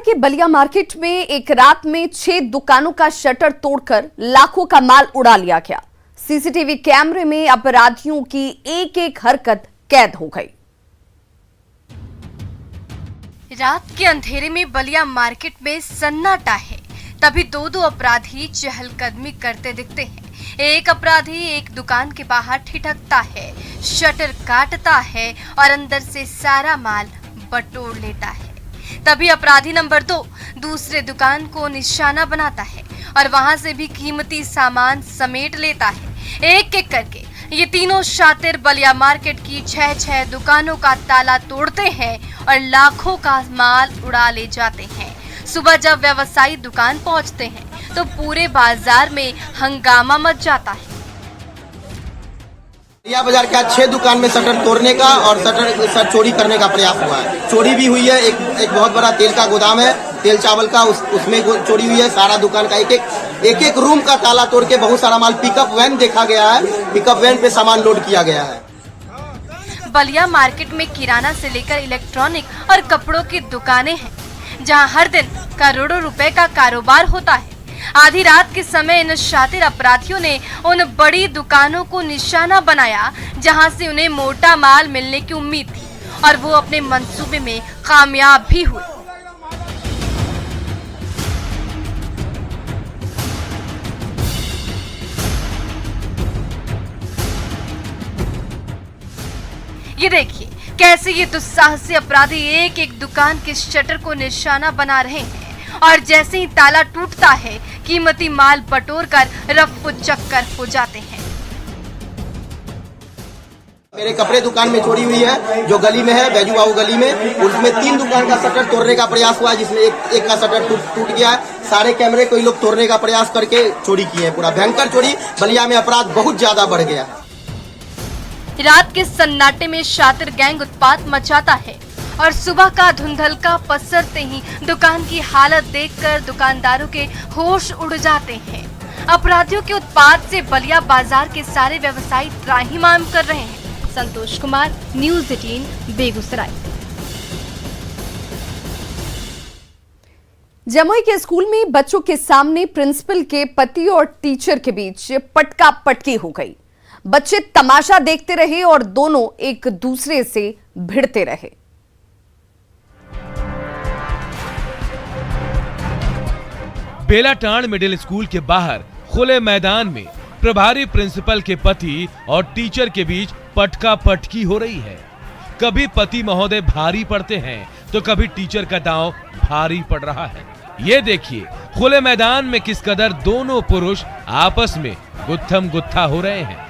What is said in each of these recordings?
के बलिया मार्केट में एक रात में 6 दुकानों का शटर तोड़कर लाखों का माल उड़ा लिया गया। सीसीटीवी कैमरे में अपराधियों की एक एक हरकत कैद हो गई। रात के अंधेरे में बलिया मार्केट में सन्नाटा है। तभी दो अपराधी चहलकदमी करते दिखते हैं। एक अपराधी एक दुकान के बाहर ठिठकता है, शटर काटता है और अंदर से सारा माल बटोर लेता है। तभी अपराधी नंबर 2 दूसरे दुकान को निशाना बनाता है और वहां से भी कीमती सामान समेट लेता है। एक एक करके ये तीनों शातिर बलिया मार्केट की 6 दुकानों का ताला तोड़ते हैं और लाखों का माल उड़ा ले जाते हैं। सुबह जब व्यवसायी दुकान पहुंचते हैं तो पूरे बाजार में हंगामा मच जाता है। बलिया बाजार का 6 दुकान में शटर तोड़ने का और शटर चोरी करने का प्रयास हुआ है। चोरी भी हुई है। एक बहुत बड़ा तेल का गोदाम है, तेल चावल का, उसमें चोरी हुई है। सारा दुकान का एक एक रूम का ताला तोड़ के बहुत सारा माल पिकअप वैन देखा गया है। पिकअप वैन पे सामान लोड किया गया है। बलिया मार्केट में किराना से लेकर इलेक्ट्रॉनिक और कपड़ों की दुकानें हैं, जहां हर दिन करोड़ों रुपए का कारोबार होता है। आधी रात के समय इन शातिर अपराधियों ने उन बड़ी दुकानों को निशाना बनाया जहां से उन्हें मोटा माल मिलने की उम्मीद थी और वो अपने मंसूबे में कामयाब भी हुए। ये देखिए कैसे ये दुस्साहसी अपराधी एक एक दुकान के शटर को निशाना बना रहे हैं और जैसे ही ताला टूटता है कीमती माल बटोर कर रफ्फू चक्कर हो जाते हैं। मेरे कपड़े दुकान में चोरी हुई है, जो गली में है, बैजू बाबू गली में। उसमें 3 दुकान का शटर तोड़ने का प्रयास हुआ है, जिसमें एक का शटर टूट गया है। सारे कैमरे को लोग तोड़ने का प्रयास करके चोरी किए हैं। पूरा भयंकर चोरी। बलिया में अपराध बहुत ज्यादा बढ़ गया है। रात के सन्नाटे में शातिर गैंग उत्पात मचाता है और सुबह का धुंधलका पसरते ही दुकान की हालत देखकर दुकानदारों के होश उड़ जाते हैं। अपराधियों के उत्पात से बलिया बाजार के सारे व्यवसायी त्राहिमाम कर रहे हैं। संतोष कुमार, न्यूज़ 18, बेगूसराय। जमुई के स्कूल में बच्चों के सामने प्रिंसिपल के पति और टीचर के बीच पटका पटकी हो गई। बच्चे तमाशा देखते रहे और दोनों एक दूसरे से भिड़ते रहे। बेलाटांड मिडिल स्कूल के बाहर खुले मैदान में प्रभारी प्रिंसिपल के पति और टीचर के बीच पटका पटकी हो रही है। कभी पति महोदय भारी पड़ते हैं तो कभी टीचर का दांव भारी पड़ रहा है। ये देखिए खुले मैदान में किस कदर दोनों पुरुष आपस में गुत्थम गुत्था हो रहे हैं।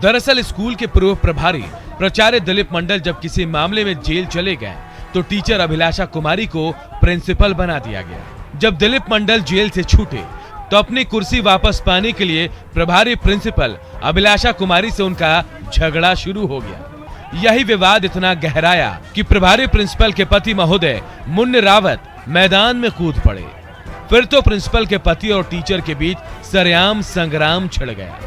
दरअसल स्कूल के पूर्व प्रभारी प्राचार्य दिलीप मंडल जब किसी मामले में जेल चले गए तो टीचर अभिलाषा कुमारी को प्रिंसिपल बना दिया गया। जब दिलीप मंडल जेल से छूटे तो अपनी कुर्सी वापस पाने के लिए प्रभारी प्रिंसिपल अभिलाषा कुमारी से उनका झगड़ा शुरू हो गया। यही विवाद इतना गहराया कि प्रभारी प्रिंसिपल के पति महोदय मुन्ने रावत मैदान में कूद पड़े। फिर तो प्रिंसिपल के पति और टीचर के बीच सरेआम संग्राम छिड़ गया।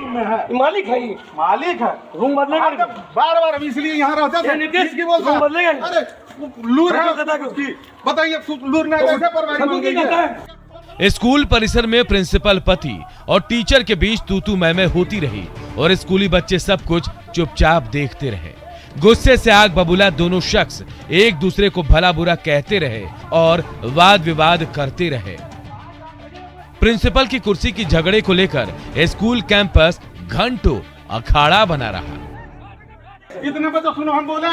मालिक है, मालिक है, रूम बदलेगा। बार-बार हम इसलिए यहाँ रहते हैं। किसकी बोलता है? बदलेगा। अरे लूर है उसकी। बताइए लूर नहीं कैसे परवाही मांगेगा? स्कूल परिसर में प्रिंसिपल पति और टीचर के बीच तू मैं होती रही और स्कूली बच्चे सब कुछ चुपचाप देखते रहे। गुस्से से आग बबूला दोनों शख्स एक दूसरे को भला बुरा कहते रहे और वाद विवाद करते रहे। प्रिंसिपल की कुर्सी की झगड़े को लेकर स्कूल कैंपस घंटों अखाड़ा बना रहा। इतने बजे सुनो हम बोले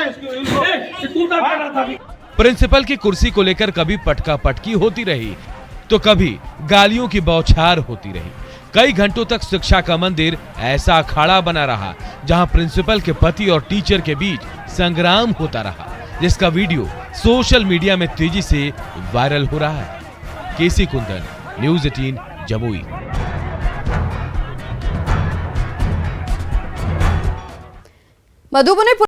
प्रिंसिपल की कुर्सी को लेकर कभी पटका पटकी होती रही तो कभी गालियों की बौछार होती रही। कई घंटों तक शिक्षा का मंदिर ऐसा अखाड़ा बना रहा जहां प्रिंसिपल के पति और टीचर के बीच संग्राम होता रहा, जिसका वीडियो सोशल मीडिया में तेजी से वायरल हो रहा है। केसी कुंदन, न्यूज़ 18, जमुई। मधुबनी